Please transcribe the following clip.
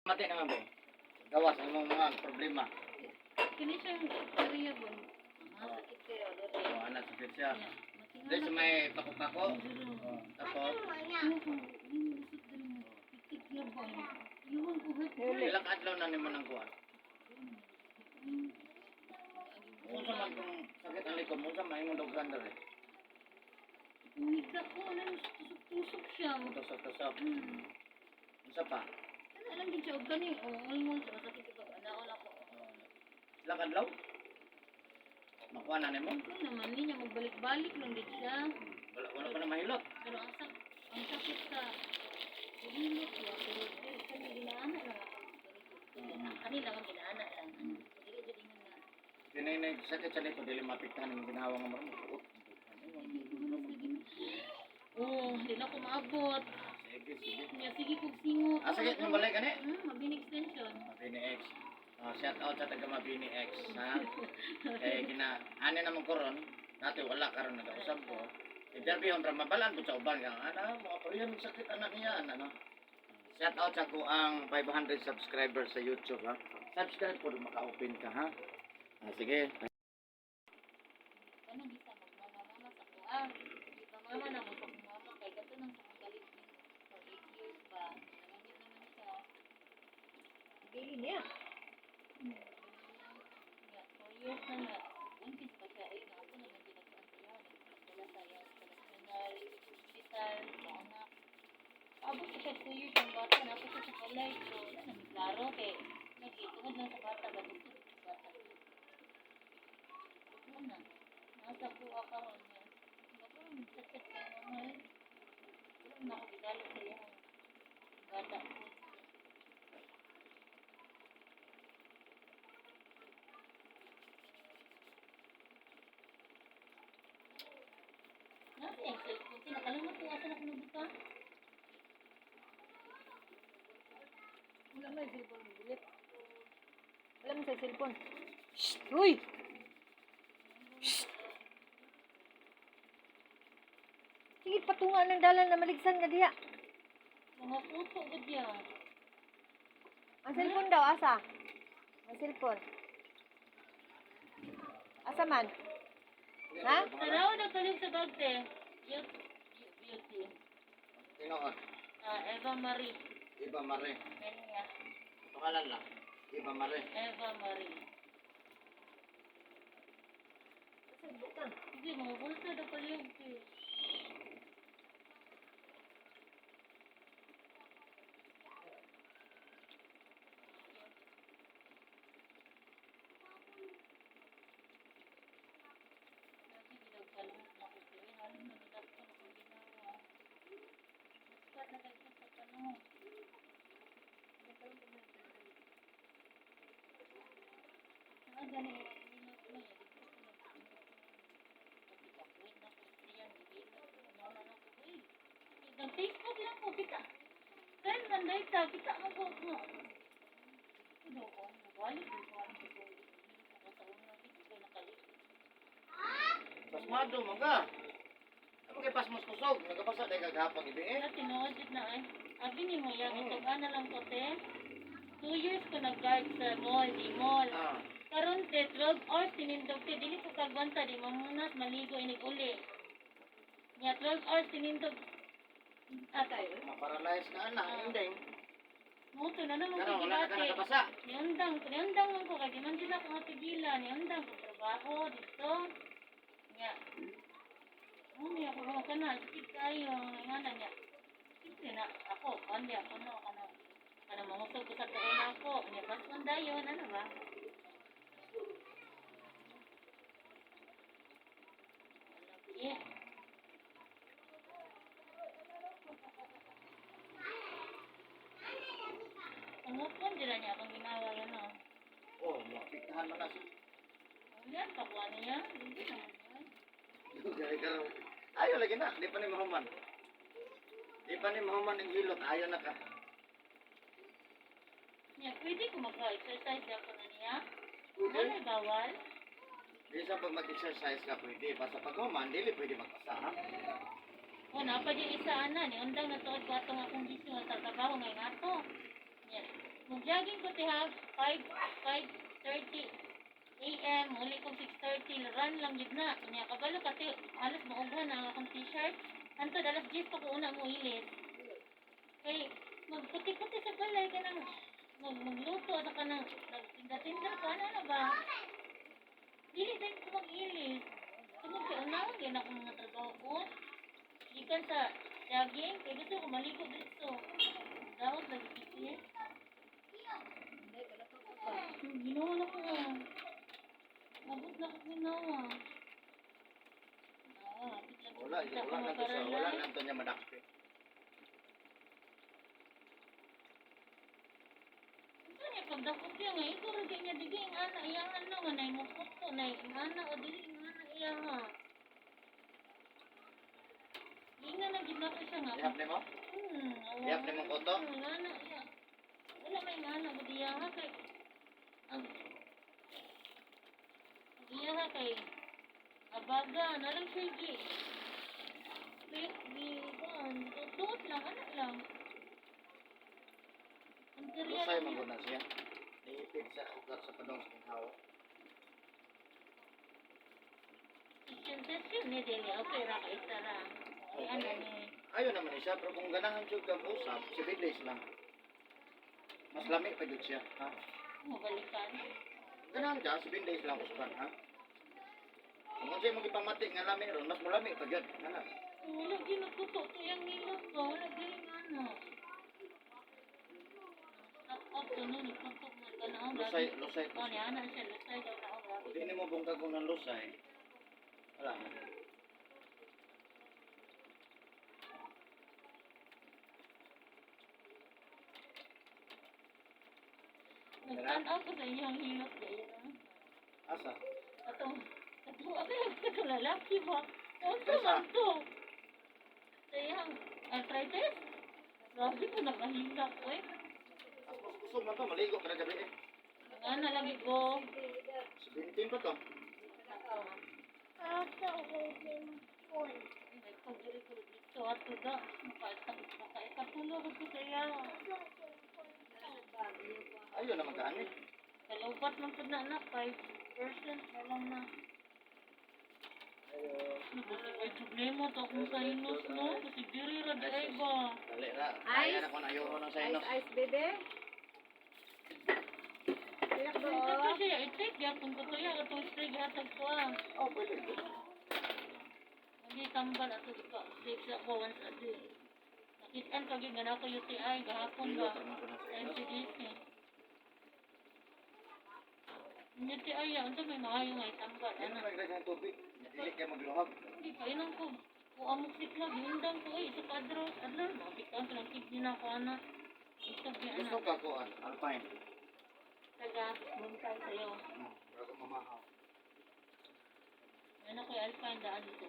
Mati naman ba? Gawas ang mga problema. Kini siya yung area ba? Masakit kayo. Oh, anak sakit siya. Dahil sa may pako-pako. Tapos, ilang adlaw na naman ang kuwan. Unsa man kung sakit ang likom, unsa man imong doghan dere. Umika ko, tusok-tusok siya. Tusok-tusok. Unsa pa? Alam din siya, huwag gani. Almost, masakit ito. Naon ako. Ilang adlaw? Makuha na nimo? Ito naman, hindi niya magbalik-balik lang din siya. Wala pa na mahilot. Pero ang sakit sa hilot niya. Pero kami ginaana lang ako. Kanila ang ginaana lang. Dili dili nga. Kinay sakit sa dito dili mapiktahan ang ginawa nga mo. Oh, hindi na ko maabot. Sige. Nga, sige kong singot. Sakit mo balay gani? Mabini extension. Mabini X. Shout out sa taga Mabini X, ha? Kaya ani naman ko ron, dati wala karon nag-usap ko. Interview ang mabalan po sa uban ka. Mga pariyan sakit anak niya, ano? Shout out sa ko ang 500 subscribers sa YouTube, ha? Subscribe po, maka-open ka, ha? Sige. Ano bisa magmamama sa kuan? Iba mama na mo sa mama kay gato nang galit for 8 years pa. Naman naman siya. Dili niya. Ya, 4 years na nga. Untis pa siya ay ako naman ginagkuan siya. Wala tayo sa national hospital sa anak. Abot siya 2 years ang bata na ako sa kalay so wala na klaro kay nagitungod lang sa bata ba dito sa bata. Una, nasa buha ka ron niya. Ako, sakit ka naman. Wala na ako bidalo sa iyang bata ko. Nasa yung cellphone. Sinakalimot ko asa na kumubuka. Wala mo yung cellphone mo bilit. Wala mo sa cellphone. Shhh! Uy! Sige, patungan ng dalan na maligsan ka diya. Mga puso ka diya. Ang cellphone daw, asa? Ang cellphone. Asa man? Ha? Tarawa na kalim sa bagte. Beauty. Tinoon. Eva Marie. Iba Mare. Kanya. Pangalan lang. Iba Mare. Eva Marie. Sige, mga bulsa na kalim. Facebook lang po kita. Kaya nanday ta, kita mo po mo. Ano ko, balik ko ano ko. Sa una dito ko nakalit. Pasmado mo ka. Ako kay pasmos kusog, nagapasa dahil kagahapon ibigin. Sa tinuod na ay. Abi ni mo yan, itaga na lang ko te. 2 years ko nag-guard sa mall, di mall. Karon te, 12 hours tinindog te, dili ko kagwanta, di mamunas, maligo, inig-uli. Nga, 12 hours tinindog. Atay. Maparalyze ka na, hindi. Muto na naman Pero ko wala ka gibati. nakabasa. Niundang man ko, kaya di man sila ko matigilan. Niundang ko trabaho dito. Nga. Niya ko mga kana, sikit kayo. Nga na niya. Siyempre na ako, kandi ako no, kana mangusog ko sa tuon ako. Niya, mas mandayon, ano ba? Yeah. Umupon din niya akong ginawa yan, no? Oh, mapiktahan mo na siya. Yan, kapwa niya. Hindi naman yan. Ayaw lagi na, di pa ni mahuman. Di pa ni mahuman ang hilot, ayaw na ka. Niya, pwede ko mag-exercise ako na niya. Pwede? Ano bawal? Di sa pag mag-exercise ka pwede, basta pag human, dili pwede magpasa, ha? O, napad yung isa, ana. Ni undang na tuod ko atong akong gising sa trabaho ngayon ato. Yan. Mag-jogging ko tiha 5:30 a.m. Uli ko 6:30. Run lang yun na. Kanya kabalo kasi alas maughan na akong t-shirt. Hantod alas 10 pa ko una mo ilis. Kay magputi-puti sa balay ka nang magluto at ka nang nagtinda-tinda ka. Ano na ba? Dili din ko mag-ilis. Tungkol sa una, kaya na akong mga trabaho ko. Ikan sa jogging, kaya gusto ko maligo dito. Dapat lagi kasi. Ginawa na ko. Mabot na ko ginawa. Wala lang to niya madakpi. Pagdakot siya nga, ito rin niya digay ang anak iyahan na nga, na imukuto, na ang anak o dili ang anak iyahan. Ina na gina ko siya nga. Ihap ni mo? Ihap ni mong koto? Ang anak iya. Wala may anak o diyahan kay ang iyahan kay abaga, nalang siya gi. Tuot lang, anak lang. Ang kariya Lusay lang maguna siya. Iipid sa ugat sa padong sa kinhawa. session ni Dili, okay ra ka isa ra. Ay ano ni, Ayaw naman siya, pero kung ganahan siya kang usap, 7 days lang. Mas lami pa yun siya, ha? mabalikan. Ganahan ka, 7 days lang usapan, ha? Kung siya magipamati nga lami ron, mas malami pa yun, ha? Wala ginagtuto to yung nilog ko, wala galing ano. Stop to no, nagtutok na ganaon. Lusay Oh, ni ana siya, lusay daw na ako. Kung hindi mo bungkag kung ng lusay, wala na. Nagtanaw ko sa iyong hilot kayo na. Asa? Atong, ako yung lalaki ba? Ano Asa? man to? Sa iyong arthritis? Sabi ko nakahila ko eh. Gusto man to, maligo ka na gabi eh. Nga na lagi ko. 17 pa to. Nagpagdiri ko dito at tuga. Makaikatulog ko sa iya. Ayaw naman ka, ani. Kalupat lang po na anak, 5% na lang na. Kasi may problema to akong sinus, no? Kasi diri ra di ay ba? Dali ra. Kaya na ko na ayaw ko ng sinus. Ice, bebe. Tiyak Ito doon. pa siya, i-take yapon ko to yan. Itong spray gihatag ko ah. Oh, pwede. Hindi tambal ato ka. Take sa ko once a day. Nakitaan ka gid na ako UTI gahapon ba? NCDC. UTI ya, unsa may maayo nga itambal. Ano Ano? magdagang tubig? Dili kaya magluhag. Hindi pa ilang ko. Kung amok siklag, hindang ko eh. Sa padros, adlar, mapikan ko lang kidney na ako anak. Ito Gusto anak. ka ko, Alpine. Taga, buntay sa'yo. Bago mamahaw. Ano ko yung alpine daan dito.